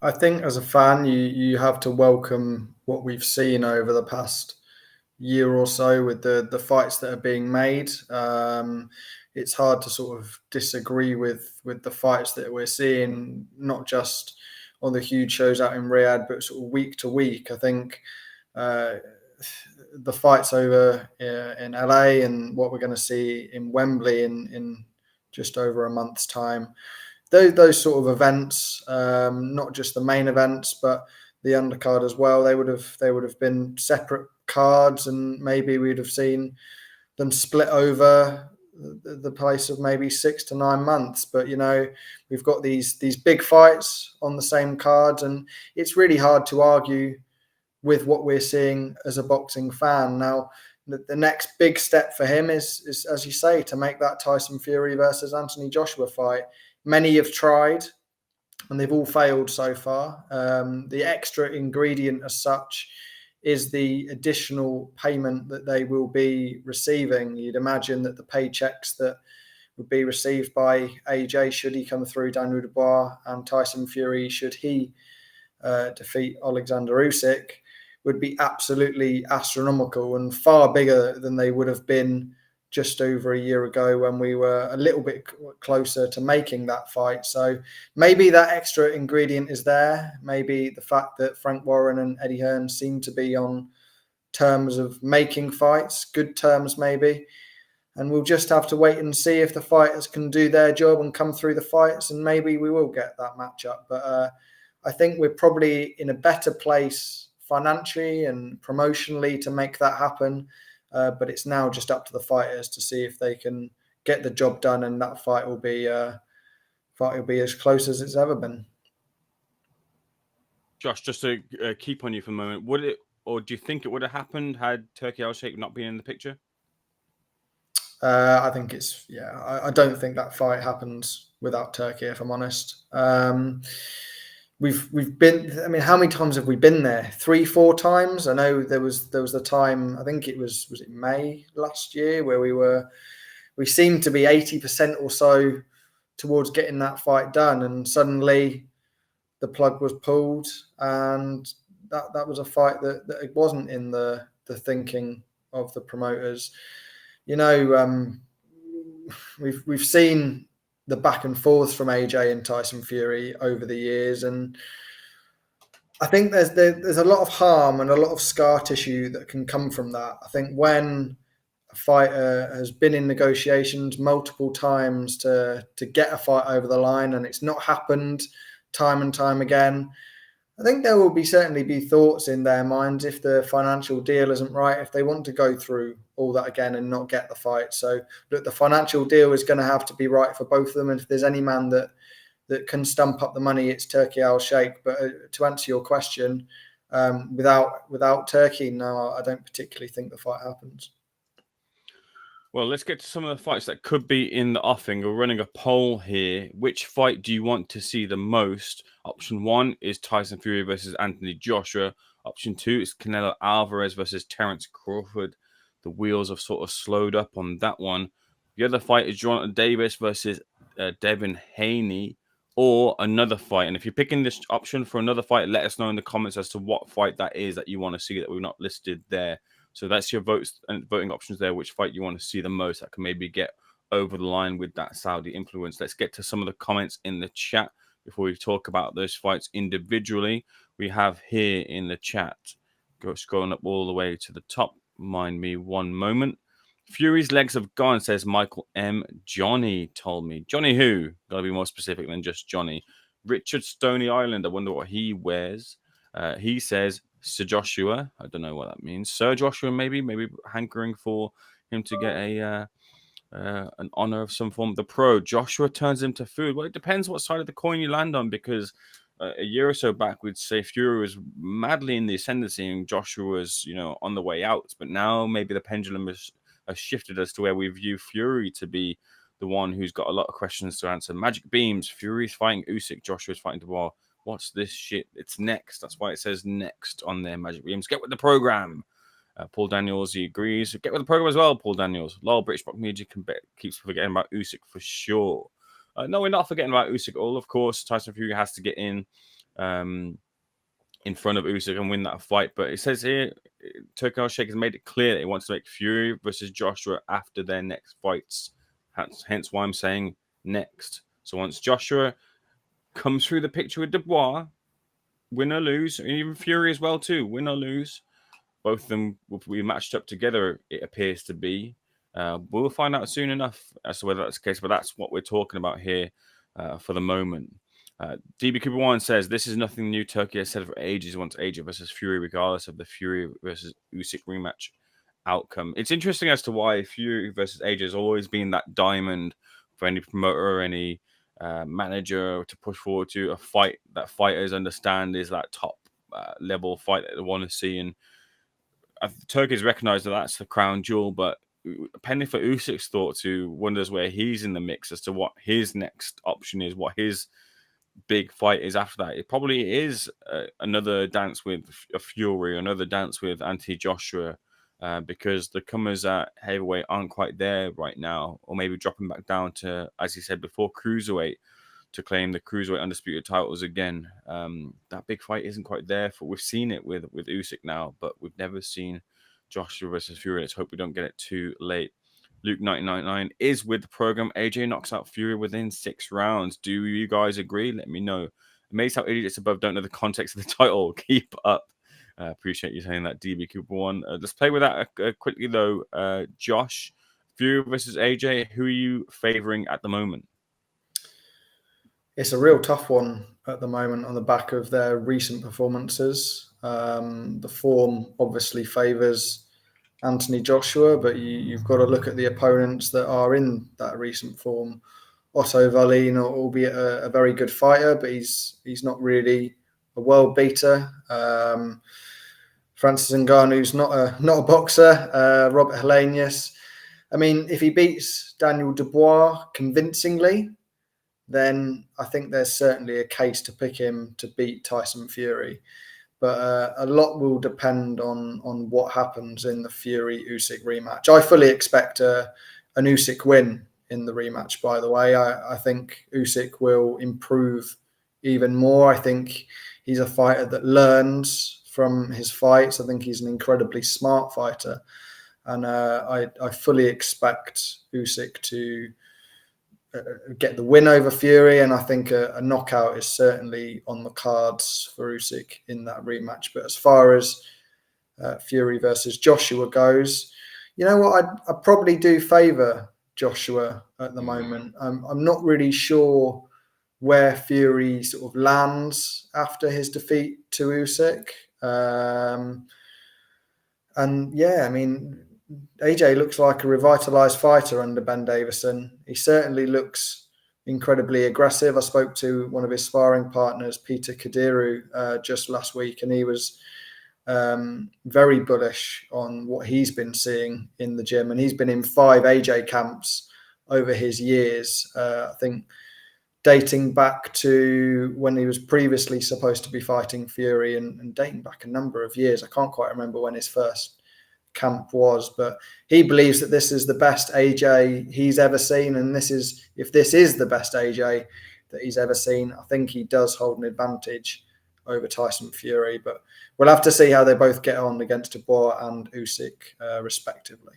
I think as a fan, you have to welcome what we've seen over the past year or so with the fights that are being made. It's hard to sort of disagree with the fights that we're seeing, not just on the huge shows out in Riyadh, but sort of week to week. I think uh, the fights over in LA and what we're going to see in Wembley in just over a month's time, those sort of events, not just the main events, but the undercard as well. They would have been separate cards, and maybe we'd have seen them split over the place of maybe 6 to 9 months. But we've got these big fights on the same cards, and it's really hard to argue with what we're seeing as a boxing fan now. The next big step for him is, as you say, to make that Tyson Fury versus Anthony Joshua fight. Many have tried, and they've all failed so far. The extra ingredient as such is the additional payment that they will be receiving. You'd imagine that the paychecks that would be received by AJ, should he come through Daniel Dubois, and Tyson Fury, should he defeat Alexander Usyk, would be absolutely astronomical and far bigger than they would have been just over a year ago when we were a little bit closer to making that fight. So maybe that extra ingredient is there. Maybe the fact that Frank Warren and Eddie Hearn seem to be on terms of making fights, good terms maybe. And we'll just have to wait and see if the fighters can do their job and come through the fights, and maybe we will get that matchup. But I think we're probably in a better place financially and promotionally to make that happen. But it's now just up to the fighters to see if they can get the job done, and that fight will be as close as it's ever been. Josh, just to keep on you for a moment, would it, or do you think it would have happened had Turki Al-Sheikh not been in the picture? I think I don't think that fight happens without Turkey, if I'm honest. We've been. I mean, how many times have we been there? 3-4 times. I know there was the time. I think it was it May last year where we seemed to be 80% or so towards getting that fight done, and suddenly the plug was pulled, and that was a fight that it wasn't in the thinking of the promoters. We've seen the back and forth from AJ and Tyson Fury over the years, and I think there's a lot of harm and a lot of scar tissue that can come from that. I think when a fighter has been in negotiations multiple times to get a fight over the line, and it's not happened time and time again, I think there will certainly be thoughts in their minds, if the financial deal isn't right, if they want to go through all that again and not get the fight. So look, the financial deal is going to have to be right for both of them. And if there's any man that can stump up the money, it's Turki Al-Sheikh. But to answer your question, without Turkey, no, I don't particularly think the fight happens. Well, let's get to some of the fights that could be in the offing. We're running a poll here. Which fight do you want to see the most? Option 1 is Tyson Fury versus Anthony Joshua. Option 2 is Canelo Alvarez versus Terence Crawford. The wheels have sort of slowed up on that one. The other fight is Jonathan Davis versus Devin Haney, or another fight. And if you're picking this option for another fight, let us know in the comments as to what fight that is that you want to see that we've not listed there. So that's your votes and voting options there, which fight you want to see the most that can maybe get over the line with that Saudi influence. Let's get to some of the comments in the chat before we talk about those fights individually. We have here in the chat, scrolling up all the way to the top. Mind me one moment. Fury's legs have gone, says Michael M. Johnny told me. Johnny who? Gotta be more specific than just Johnny. Richard Stony Island, I wonder what he wears. He says Sir Joshua. I don't know what that means. Sir Joshua, maybe hankering for him to get an honor of some form. The pro Joshua turns him to food. Well, it depends what side of the coin you land on, because a year or so back we'd say Fury was madly in the ascendancy and Joshua was, on the way out. But now maybe the pendulum has shifted as to where we view Fury to be the one who's got a lot of questions to answer. Magic Beams. Fury's fighting Usyk. Joshua's fighting Dubois. What's this shit? It's next. That's why it says next on their Magic Beams. Get with the program. Paul Daniels, he agrees. Get with the program as well, Paul Daniels. Lol, British Box Media keeps forgetting about Usyk for sure. No, we're not forgetting about Usyk at all. Of course, Tyson Fury has to get in in front of Usyk and win that fight. But it says here, Turki Al-Sheikh has made it clear that he wants to make Fury versus Joshua after their next fights. Hence why I'm saying next. So once Joshua comes through the picture with Dubois, win or lose, and even Fury as well too, win or lose, both of them will be matched up together, it appears to be. We'll find out soon enough as to whether that's the case, but that's what we're talking about here for the moment. DB Cooper One says, this is nothing new. Turkey has said for ages wants AJ versus Fury, regardless of the Fury versus Usyk rematch outcome. It's interesting as to why Fury versus AJ has always been that diamond for any promoter or any manager to push forward to, a fight that fighters understand is that top level fight that they want to see. And Turkey's recognised that that's the crown jewel, but pending for Usyk's thoughts, who wonders where he's in the mix as to what his next option is, what his big fight is after that. It probably is another dance with a Fury, another dance with Anthony Joshua, because the comers at heavyweight aren't quite there right now, or maybe dropping back down to, as he said before, cruiserweight to claim the cruiserweight undisputed titles again. That big fight isn't quite there. We've seen it with Usyk now, but we've never seen Joshua versus Fury. Let's hope we don't get it too late. Luke 1999 is with the program. AJ knocks out Fury within 6 rounds. Do you guys agree? Let me know. Amazed how idiots above don't know the context of the title. Keep up. Appreciate you saying that, DB Cooper One. Let's play with that quickly though. Josh, Fury versus AJ. Who are you favouring at the moment? It's a real tough one at the moment on the back of their recent performances. The form obviously favours Anthony Joshua, but you've got to look at the opponents that are in that recent form. Otto Wallin, albeit a very good fighter, but he's not really a world beater. Francis Ngannou's not a boxer. Robert Helenius. I mean, if he beats Daniel Dubois convincingly, then I think there's certainly a case to pick him to beat Tyson Fury. But a lot will depend on what happens in the Fury-Usyk rematch. I fully expect an Usyk win in the rematch, by the way. I think Usyk will improve even more. I think he's a fighter that learns from his fights. I think he's an incredibly smart fighter. And I fully expect Usyk to get the win over Fury, and I think a knockout is certainly on the cards for Usyk in that rematch. But as far as Fury versus Joshua goes, you know what? I probably do favour Joshua at the moment. I'm not really sure where Fury sort of lands after his defeat to Usyk. And yeah, I mean, AJ looks like a revitalised fighter under Ben Davison. He certainly looks incredibly aggressive. I spoke to one of his sparring partners, Peter Kadiru, just last week, and he was very bullish on what he's been seeing in the gym. And he's been in 5 AJ camps over his years. I think dating back to when he was previously supposed to be fighting Fury, and dating back a number of years. I can't quite remember when his first camp was, but he believes that this is the best AJ he's ever seen, and if this is the best AJ that he's ever seen, I think he does hold an advantage over Tyson Fury. But we'll have to see how they both get on against Dubois and Usyk respectively.